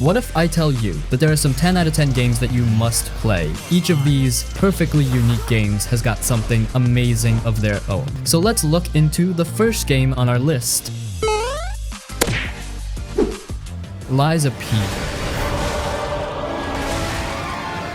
What if I tell you that there are some 10 out of 10 games that you must play? Each of these perfectly unique games has got something amazing of their own. So let's look into the first game on our list. Lies of P.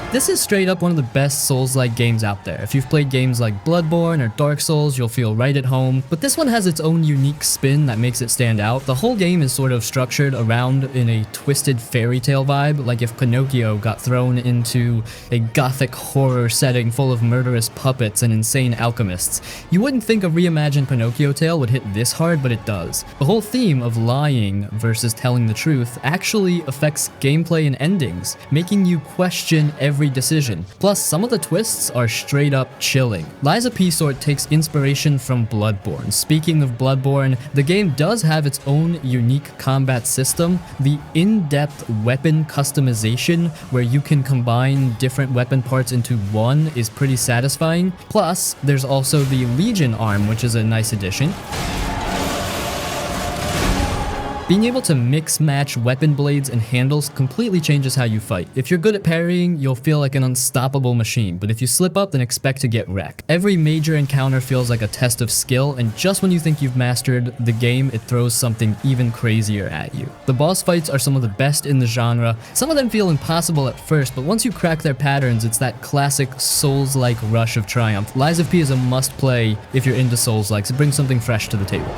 This is straight up one of the best Souls-like games out there. If you've played games like Bloodborne or Dark Souls, you'll feel right at home, but this one has its own unique spin that makes it stand out. The whole game is sort of structured around in a twisted fairy tale vibe, like if Pinocchio got thrown into a gothic horror setting full of murderous puppets and insane alchemists. You wouldn't think a reimagined Pinocchio tale would hit this hard, but it does. The whole theme of lying versus telling the truth actually affects gameplay and endings, making you question every decision. Plus, some of the twists are straight up chilling. Lies of P sort takes inspiration from Bloodborne. Speaking of Bloodborne, the game does have its own unique combat system. The in-depth weapon customization, where you can combine different weapon parts into one, is pretty satisfying. Plus, there's also the Legion arm, which is a nice addition. Being able to mix-match weapon blades and handles completely changes how you fight. If you're good at parrying, you'll feel like an unstoppable machine, but if you slip up, then expect to get wrecked. Every major encounter feels like a test of skill, and just when you think you've mastered the game, it throws something even crazier at you. The boss fights are some of the best in the genre. Some of them feel impossible at first, but once you crack their patterns, it's that classic Souls-like rush of triumph. Lies of P is a must-play if you're into Souls-likes. It brings something fresh to the table.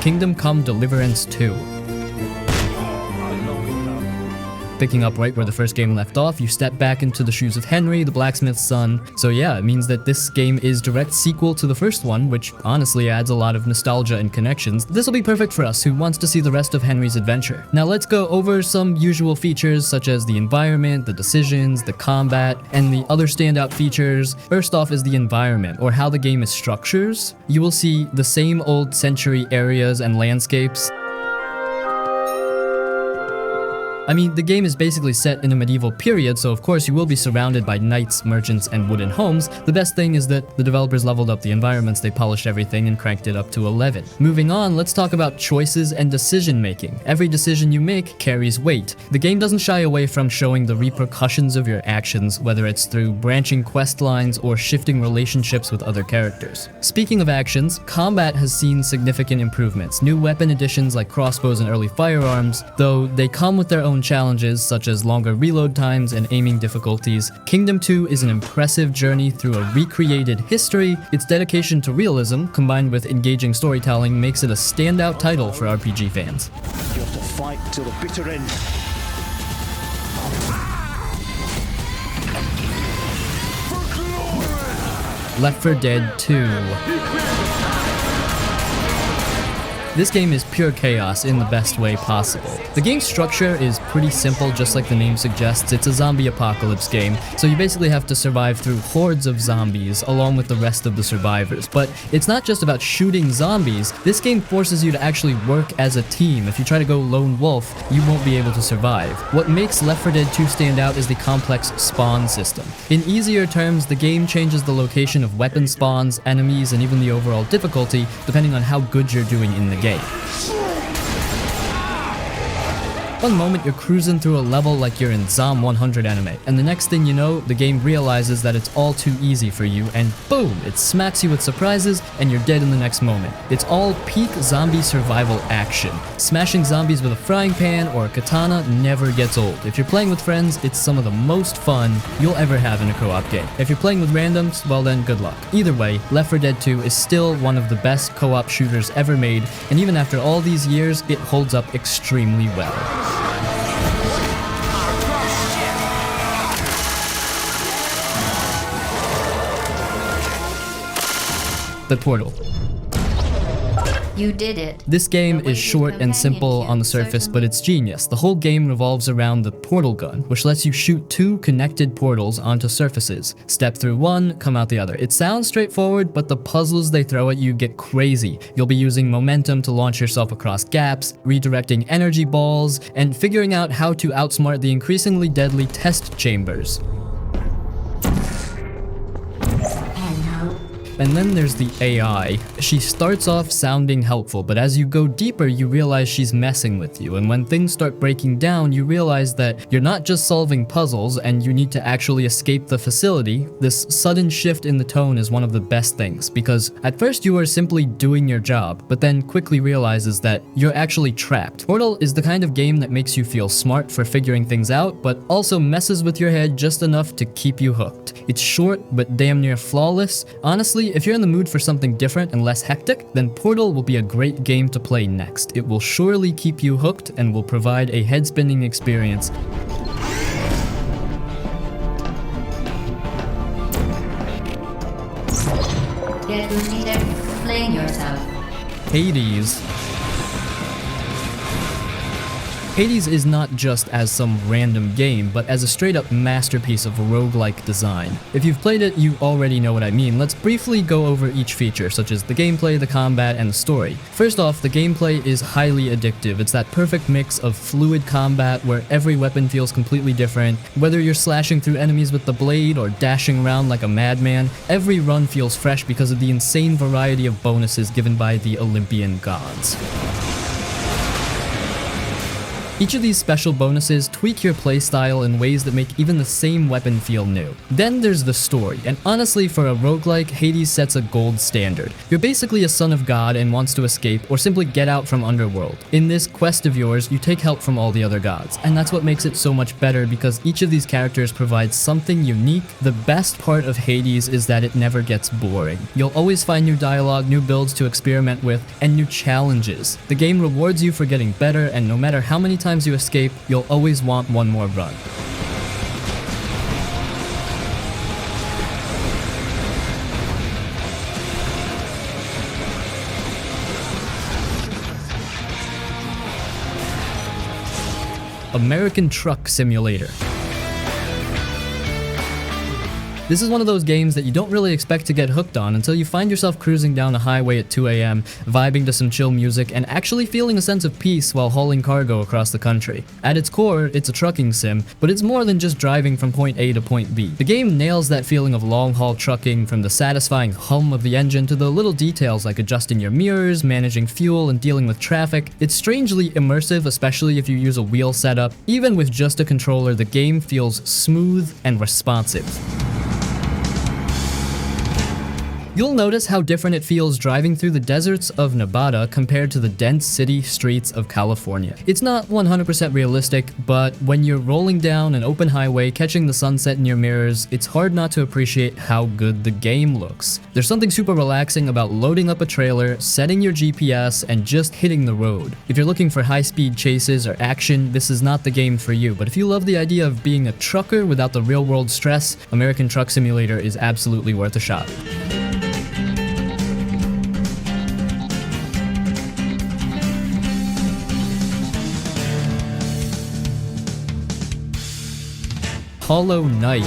Kingdom Come Deliverance 2. Picking up right where the first game left off, you step back into the shoes of Henry, the blacksmith's son. So yeah, it means that this game is direct sequel to the first one, which honestly adds a lot of nostalgia and connections. This will be perfect for us who wants to see the rest of Henry's adventure. Now let's go over some usual features such as the environment, the decisions, the combat, and the other standout features. First off is the environment, or how the game is structured. You will see the same old century areas and landscapes. I mean, the game is basically set in a medieval period, so of course you will be surrounded by knights, merchants, and wooden homes. The best thing is that the developers leveled up the environments, they polished everything and cranked it up to 11. Moving on, let's talk about choices and decision making. Every decision you make carries weight. The game doesn't shy away from showing the repercussions of your actions, whether it's through branching quest lines or shifting relationships with other characters. Speaking of actions, combat has seen significant improvements. New weapon additions like crossbows and early firearms, though they come with their own challenges such as longer reload times and aiming difficulties. Kingdom 2 is an impressive journey through a recreated history. Its dedication to realism, combined with engaging storytelling, makes it a standout title for RPG fans. You have to fight till the bitter end. Left 4 Dead 2. This game is pure chaos in the best way possible. The game's structure is pretty simple, just like the name suggests. It's a zombie apocalypse game, so you basically have to survive through hordes of zombies along with the rest of the survivors. But it's not just about shooting zombies. This game forces you to actually work as a team. If you try to go lone wolf, you won't be able to survive. What makes Left 4 Dead 2 stand out is the complex spawn system. In easier terms, the game changes the location of weapon spawns, enemies, and even the overall difficulty, depending on how good you're doing in the game. One moment you're cruising through a level like you're in Zom 100 anime, and the next thing you know, the game realizes that it's all too easy for you, and boom, it smacks you with surprises, and you're dead in the next moment. It's all peak zombie survival action. Smashing zombies with a frying pan or a katana never gets old. If you're playing with friends, it's some of the most fun you'll ever have in a co-op game. If you're playing with randoms, well then, good luck. Either way, Left 4 Dead 2 is still one of the best co-op shooters ever made, and even after all these years, it holds up extremely well. The Portal. You did it. This game is short and simple on the surface, but it's genius. The whole game revolves around the portal gun, which lets you shoot 2 connected portals onto surfaces. Step through one, come out the other. It sounds straightforward, but the puzzles they throw at you get crazy. You'll be using momentum to launch yourself across gaps, redirecting energy balls, and figuring out how to outsmart the increasingly deadly test chambers. And then there's the AI. She starts off sounding helpful, but as you go deeper, you realize she's messing with you. And when things start breaking down, you realize that you're not just solving puzzles and you need to actually escape the facility. This sudden shift in the tone is one of the best things, because at first you are simply doing your job, but then quickly realizes that you're actually trapped. Portal is the kind of game that makes you feel smart for figuring things out, but also messes with your head just enough to keep you hooked. It's short, but damn near flawless. Honestly, if you're in the mood for something different and less hectic, then Portal will be a great game to play next. It will surely keep you hooked and will provide a head-spinning experience. Get to see them. Explain yourself. Hades. Hades is not just as some random game, but as a straight up masterpiece of roguelike design. If you've played it, you already know what I mean. Let's briefly go over each feature, such as the gameplay, the combat, and the story. First off, the gameplay is highly addictive. It's that perfect mix of fluid combat where every weapon feels completely different. Whether you're slashing through enemies with the blade or dashing around like a madman, every run feels fresh because of the insane variety of bonuses given by the Olympian gods. Each of these special bonuses tweak your playstyle in ways that make even the same weapon feel new. Then there's the story, and honestly for a roguelike, Hades sets a gold standard. You're basically a son of God and wants to escape or simply get out from Underworld. In this quest of yours, you take help from all the other gods, and that's what makes it so much better because each of these characters provides something unique. The best part of Hades is that it never gets boring. You'll always find new dialogue, new builds to experiment with, and new challenges. The game rewards you for getting better, and no matter how many times you escape, you'll always want one more run. American Truck Simulator. This is one of those games that you don't really expect to get hooked on until you find yourself cruising down a highway at 2 a.m., vibing to some chill music, and actually feeling a sense of peace while hauling cargo across the country. At its core, it's a trucking sim, but it's more than just driving from point A to point B. The game nails that feeling of long-haul trucking, from the satisfying hum of the engine to the little details like adjusting your mirrors, managing fuel, and dealing with traffic. It's strangely immersive, especially if you use a wheel setup. Even with just a controller, the game feels smooth and responsive. You'll notice how different it feels driving through the deserts of Nevada compared to the dense city streets of California. It's not 100% realistic, but when you're rolling down an open highway, catching the sunset in your mirrors, it's hard not to appreciate how good the game looks. There's something super relaxing about loading up a trailer, setting your GPS, and just hitting the road. If you're looking for high-speed chases or action, this is not the game for you, but if you love the idea of being a trucker without the real-world stress, American Truck Simulator is absolutely worth a shot. Hollow Knight.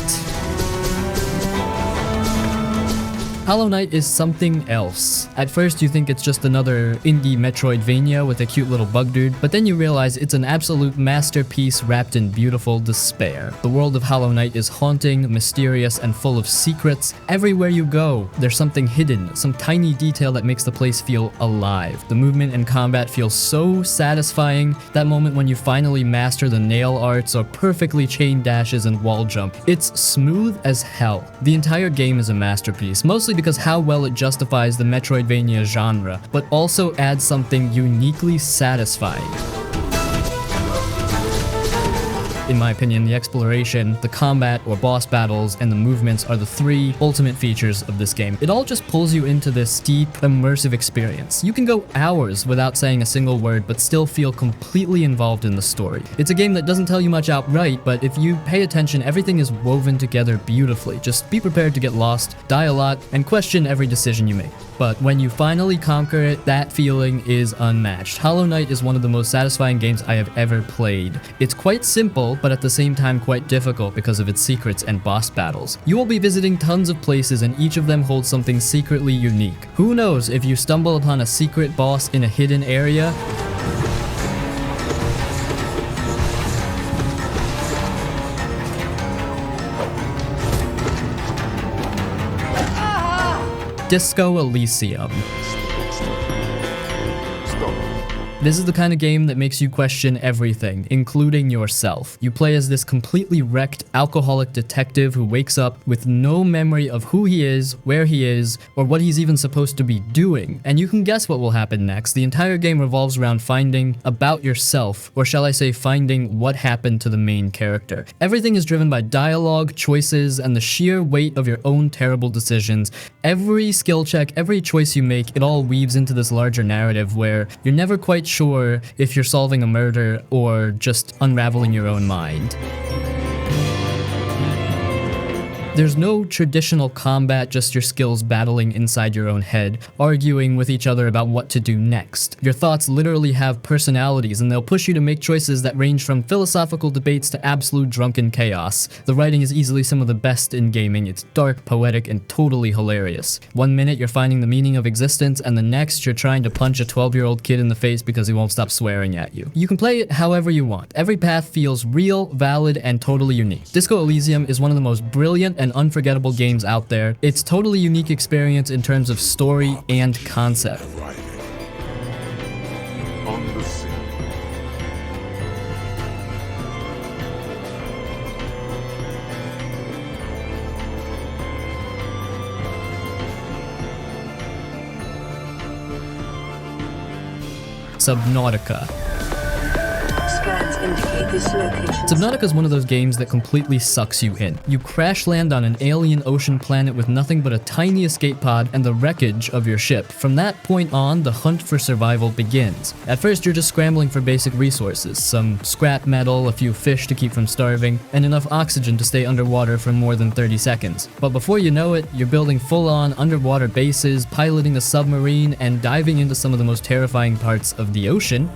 Hollow Knight is something else. At first you think it's just another indie Metroidvania with a cute little bug dude, but then you realize it's an absolute masterpiece wrapped in beautiful despair. The world of Hollow Knight is haunting, mysterious, and full of secrets. Everywhere you go, there's something hidden, some tiny detail that makes the place feel alive. The movement and combat feel so satisfying. That moment when you finally master the nail arts or perfectly chain dashes and wall jump. It's smooth as hell. The entire game is a masterpiece, mostly because how well it justifies the Metroidvania genre, but also adds something uniquely satisfying. In my opinion, the exploration, the combat or boss battles, and the movements are the three ultimate features of this game. It all just pulls you into this deep, immersive experience. You can go hours without saying a single word, but still feel completely involved in the story. It's a game that doesn't tell you much outright, but if you pay attention, everything is woven together beautifully. Just be prepared to get lost, die a lot, and question every decision you make. But when you finally conquer it, that feeling is unmatched. Hollow Knight is one of the most satisfying games I have ever played. It's quite simple, but at the same time quite difficult because of its secrets and boss battles. You will be visiting tons of places and each of them holds something secretly unique. Who knows, if you stumble upon a secret boss in a hidden area, Disco Elysium. Stop. This is the kind of game that makes you question everything, including yourself. You play as this completely wrecked alcoholic detective who wakes up with no memory of who he is, where he is, or what he's even supposed to be doing. And you can guess what will happen next. The entire game revolves around finding about yourself, or shall I say finding what happened to the main character. Everything is driven by dialogue, choices, and the sheer weight of your own terrible decisions. Every skill check, every choice you make, it all weaves into this larger narrative where you're never quite sure if you're solving a murder or just unraveling your own mind. There's no traditional combat, just your skills battling inside your own head, arguing with each other about what to do next. Your thoughts literally have personalities, and they'll push you to make choices that range from philosophical debates to absolute drunken chaos. The writing is easily some of the best in gaming. It's dark, poetic, and totally hilarious. One minute you're finding the meaning of existence, and the next you're trying to punch a 12-year-old kid in the face because he won't stop swearing at you. You can play it however you want. Every path feels real, valid, and totally unique. Disco Elysium is one of the most brilliant and unforgettable games out there. It's totally unique experience in terms of story and concept. Riding on the sea. Subnautica. Scans indicate this location. Subnautica is one of those games that completely sucks you in. You crash land on an alien ocean planet with nothing but a tiny escape pod and the wreckage of your ship. From that point on, the hunt for survival begins. At first, you're just scrambling for basic resources, some scrap metal, a few fish to keep from starving, and enough oxygen to stay underwater for more than 30 seconds. But before you know it, you're building full-on underwater bases, piloting a submarine, and diving into some of the most terrifying parts of the ocean.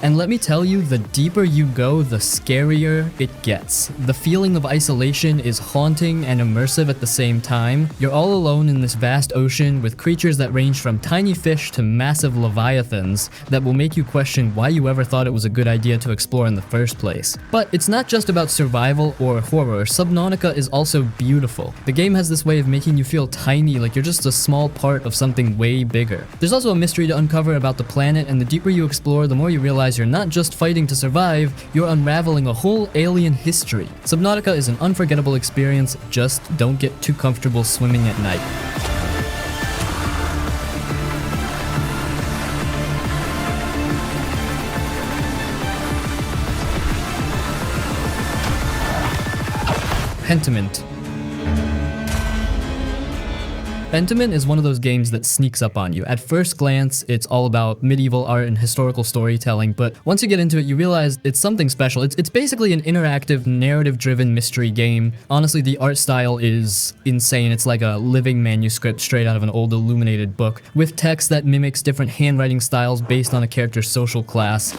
And let me tell you, the deeper you go, the scarier it gets. The feeling of isolation is haunting and immersive at the same time. You're all alone in this vast ocean with creatures that range from tiny fish to massive leviathans that will make you question why you ever thought it was a good idea to explore in the first place. But it's not just about survival or horror. Subnautica is also beautiful. The game has this way of making you feel tiny, like you're just a small part of something way bigger. There's also a mystery to uncover about the planet, and the deeper you explore, the more you realize you're not just fighting to survive, you're unraveling a whole alien history. Subnautica is an unforgettable experience, just don't get too comfortable swimming at night. Pentiment. Pentiment is one of those games that sneaks up on you. At first glance, it's all about medieval art and historical storytelling, but once you get into it, you realize it's something special. It's basically an interactive, narrative-driven mystery game. Honestly, the art style is insane. It's like a living manuscript straight out of an old illuminated book, with text that mimics different handwriting styles based on a character's social class.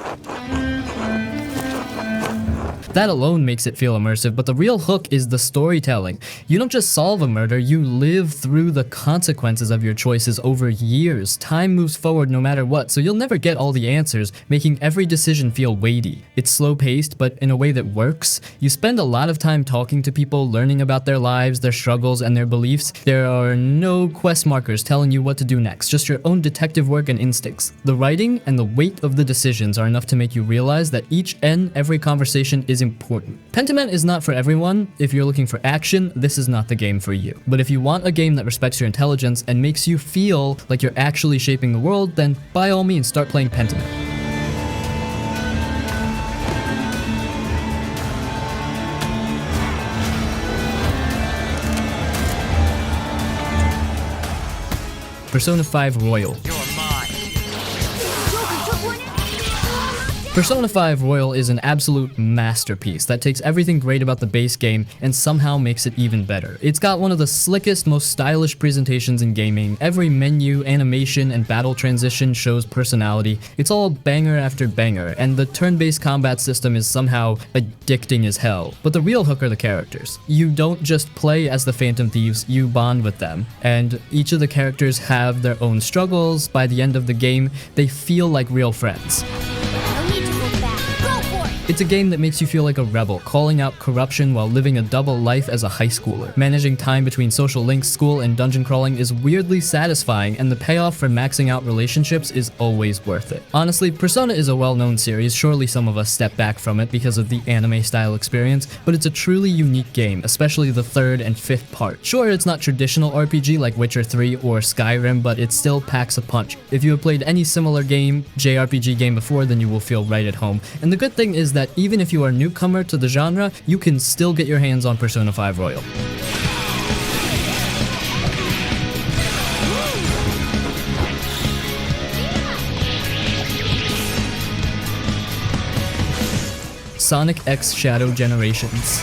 That alone makes it feel immersive, but the real hook is the storytelling. You don't just solve a murder, you live through the consequences of your choices over years. Time moves forward no matter what, so you'll never get all the answers, making every decision feel weighty. It's slow-paced, but in a way that works. You spend a lot of time talking to people, learning about their lives, their struggles, and their beliefs. There are no quest markers telling you what to do next, just your own detective work and instincts. The writing and the weight of the decisions are enough to make you realize that each and every conversation is important. Pentiment is not for everyone. If you're looking for action, this is not the game for you. But if you want a game that respects your intelligence and makes you feel like you're actually shaping the world, then by all means start playing Pentiment. Persona 5 Royal. Persona 5 Royal is an absolute masterpiece that takes everything great about the base game and somehow makes it even better. It's got one of the slickest, most stylish presentations in gaming. Every menu, animation, and battle transition shows personality. It's all banger after banger, and the turn-based combat system is somehow addicting as hell. But the real hook are the characters. You don't just play as the Phantom Thieves, you bond with them. And each of the characters have their own struggles. By the end of the game, they feel like real friends. No need to look back. Go for it! It's a game that makes you feel like a rebel, calling out corruption while living a double life as a high schooler. Managing time between social links, school, and dungeon crawling is weirdly satisfying, and the payoff for maxing out relationships is always worth it. Honestly, Persona is a well-known series, surely some of us step back from it because of the anime-style experience, but it's a truly unique game, especially the third and fifth part. Sure, it's not traditional RPG like Witcher 3 or Skyrim, but it still packs a punch. If you have played any similar JRPG game before, then you will feel right at home. And the good thing is that even if you are a newcomer to the genre, you can still get your hands on Persona 5 Royal. Sonic X Shadow Generations.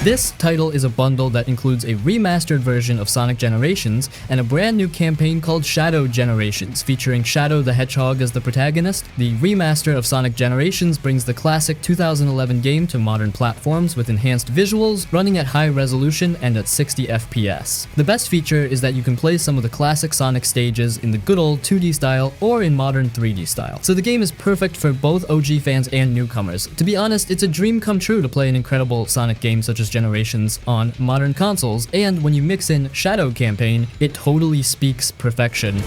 This title is a bundle that includes a remastered version of Sonic Generations and a brand new campaign called Shadow Generations, featuring Shadow the Hedgehog as the protagonist. The remaster of Sonic Generations brings the classic 2011 game to modern platforms with enhanced visuals, running at high resolution and at 60 FPS. The best feature is that you can play some of the classic Sonic stages in the good old 2D style or in modern 3D style. So the game is perfect for both OG fans and newcomers. To be honest, it's a dream come true to play an incredible Sonic game such as Generations on modern consoles, and when you mix in Shadow Campaign, it totally speaks perfection.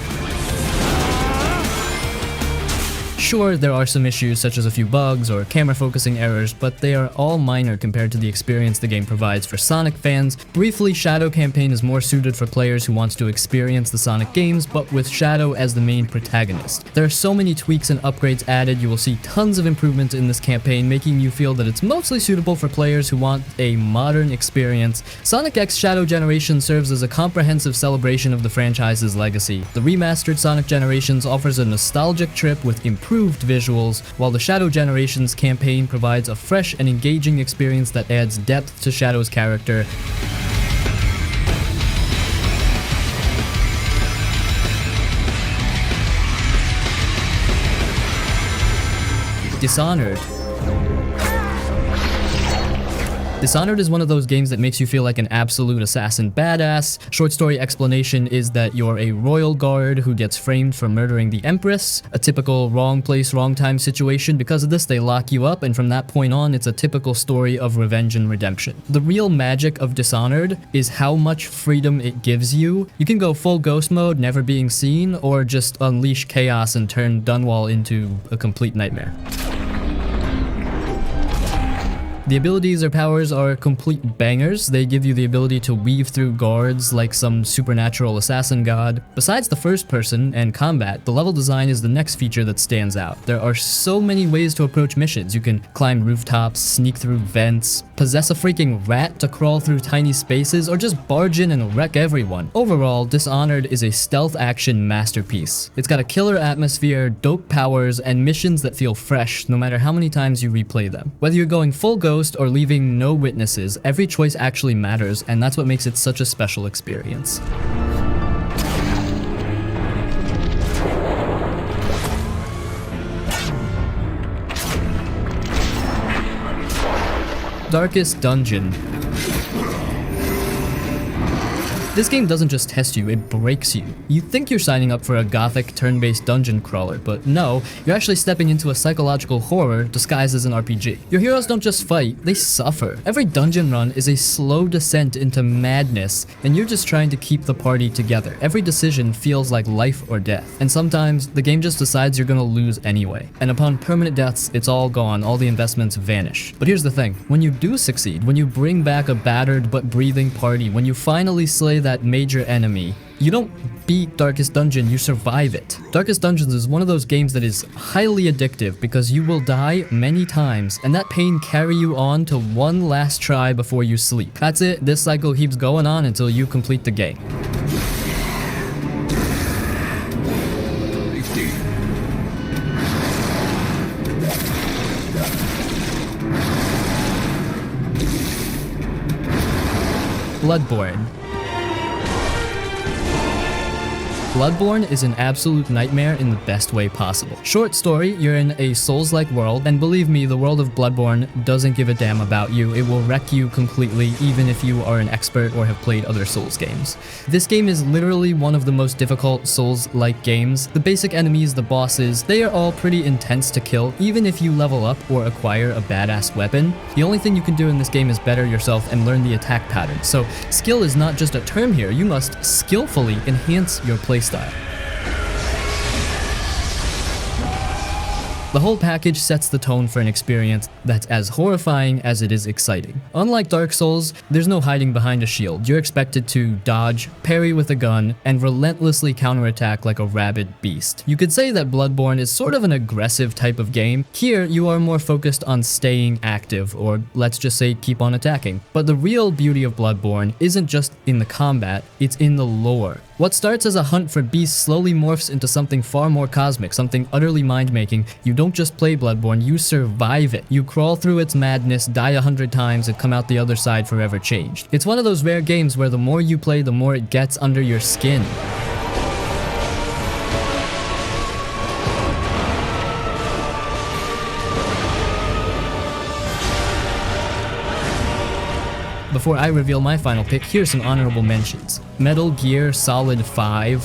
Sure, there are some issues such as a few bugs or camera focusing errors, but they are all minor compared to the experience the game provides for Sonic fans. Briefly, Shadow Campaign is more suited for players who want to experience the Sonic games, but with Shadow as the main protagonist. There are so many tweaks and upgrades added, you will see tons of improvements in this campaign, making you feel that it's mostly suitable for players who want a modern experience. Sonic X Shadow Generation serves as a comprehensive celebration of the franchise's legacy. The remastered Sonic Generations offers a nostalgic trip with improved visuals, while the Shadow Generations campaign provides a fresh and engaging experience that adds depth to Shadow's character. Dishonored. Dishonored is one of those games that makes you feel like an absolute assassin badass. Short story explanation is that you're a royal guard who gets framed for murdering the Empress, a typical wrong place, wrong time situation. Because of this, they lock you up, and from that point on, it's a typical story of revenge and redemption. The real magic of Dishonored is how much freedom it gives you. You can go full ghost mode, never being seen, or just unleash chaos and turn Dunwall into a complete nightmare. The abilities or powers are complete bangers. They give you the ability to weave through guards like some supernatural assassin god. Besides the first person and combat, the level design is the next feature that stands out. There are so many ways to approach missions. You can climb rooftops, sneak through vents, possess a freaking rat to crawl through tiny spaces, or just barge in and wreck everyone. Overall, Dishonored is a stealth action masterpiece. It's got a killer atmosphere, dope powers, and missions that feel fresh no matter how many times you replay them. Whether you're going full ghost or leaving no witnesses, every choice actually matters, and that's what makes it such a special experience. Darkest Dungeon. This game doesn't just test you, it breaks you. You think you're signing up for a gothic turn-based dungeon crawler, but no, you're actually stepping into a psychological horror disguised as an RPG. Your heroes don't just fight, they suffer. Every dungeon run is a slow descent into madness, and you're just trying to keep the party together. Every decision feels like life or death, and sometimes the game just decides you're gonna lose anyway. And upon permanent deaths, it's all gone, all the investments vanish. But here's the thing, when you do succeed, when you bring back a battered but breathing party, when you finally slay that major enemy, you don't beat Darkest Dungeon, you survive it. Darkest Dungeons is one of those games that is highly addictive because you will die many times, and that pain carry you on to one last try before you sleep. That's it, this cycle keeps going on until you complete the game. Bloodborne is an absolute nightmare in the best way possible. Short story, you're in a Souls-like world, and believe me, the world of Bloodborne doesn't give a damn about you. It will wreck you completely, even if you are an expert or have played other Souls games. This game is literally one of the most difficult Souls-like games. The basic enemies, the bosses, they are all pretty intense to kill, even if you level up or acquire a badass weapon. The only thing you can do in this game is better yourself and learn the attack pattern. So skill is not just a term here, you must skillfully enhance your playstyle. The whole package sets the tone for an experience that's as horrifying as it is exciting. Unlike Dark Souls, there's no hiding behind a shield. You're expected to dodge, parry with a gun, and relentlessly counterattack like a rabid beast. You could say that Bloodborne is sort of an aggressive type of game. Here, you are more focused on staying active, or let's just say keep on attacking. But the real beauty of Bloodborne isn't just in the combat, it's in the lore. What starts as a hunt for beasts slowly morphs into something far more cosmic, something utterly mind-making. You don't just play Bloodborne, you survive it. You crawl through its madness, die 100 times, and come out the other side forever changed. It's one of those rare games where the more you play, the more it gets under your skin. Before I reveal my final pick, here's some honorable mentions. Metal Gear Solid 5.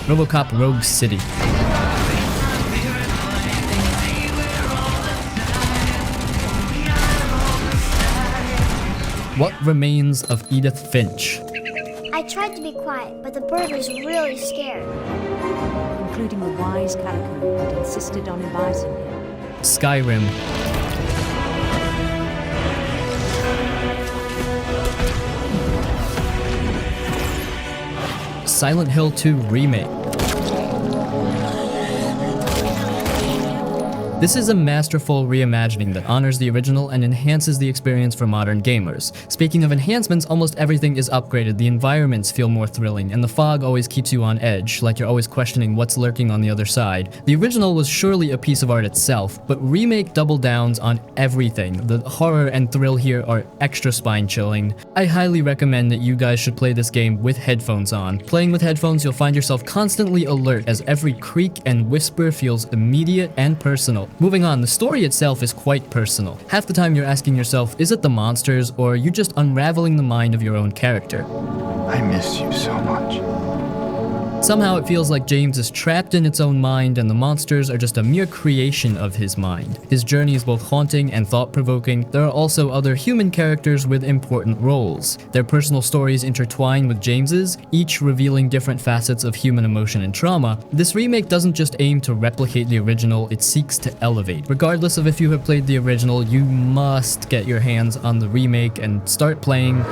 RoboCop Rogue City. What Remains of Edith Finch. I tried to be quiet, but the bird was really scared. Including a wise calico that insisted on advising him. Skyrim. Silent Hill 2 Remake. This is a masterful reimagining that honors the original and enhances the experience for modern gamers. Speaking of enhancements, almost everything is upgraded, the environments feel more thrilling, and the fog always keeps you on edge, like you're always questioning what's lurking on the other side. The original was surely a piece of art itself, but Remake double downs on everything. The horror and thrill here are extra spine-chilling. I highly recommend that you guys should play this game with headphones on. Playing with headphones, you'll find yourself constantly alert as every creak and whisper feels immediate and personal. Moving on, the story itself is quite personal. Half the time you're asking yourself, is it the monsters, or are you just unraveling the mind of your own character? I miss you so much. Somehow it feels like James is trapped in its own mind and the monsters are just a mere creation of his mind. His journey is both haunting and thought-provoking. There are also other human characters with important roles. Their personal stories intertwine with James's, each revealing different facets of human emotion and trauma. This remake doesn't just aim to replicate the original, it seeks to elevate. Regardless of if you have played the original, you must get your hands on the remake and start playing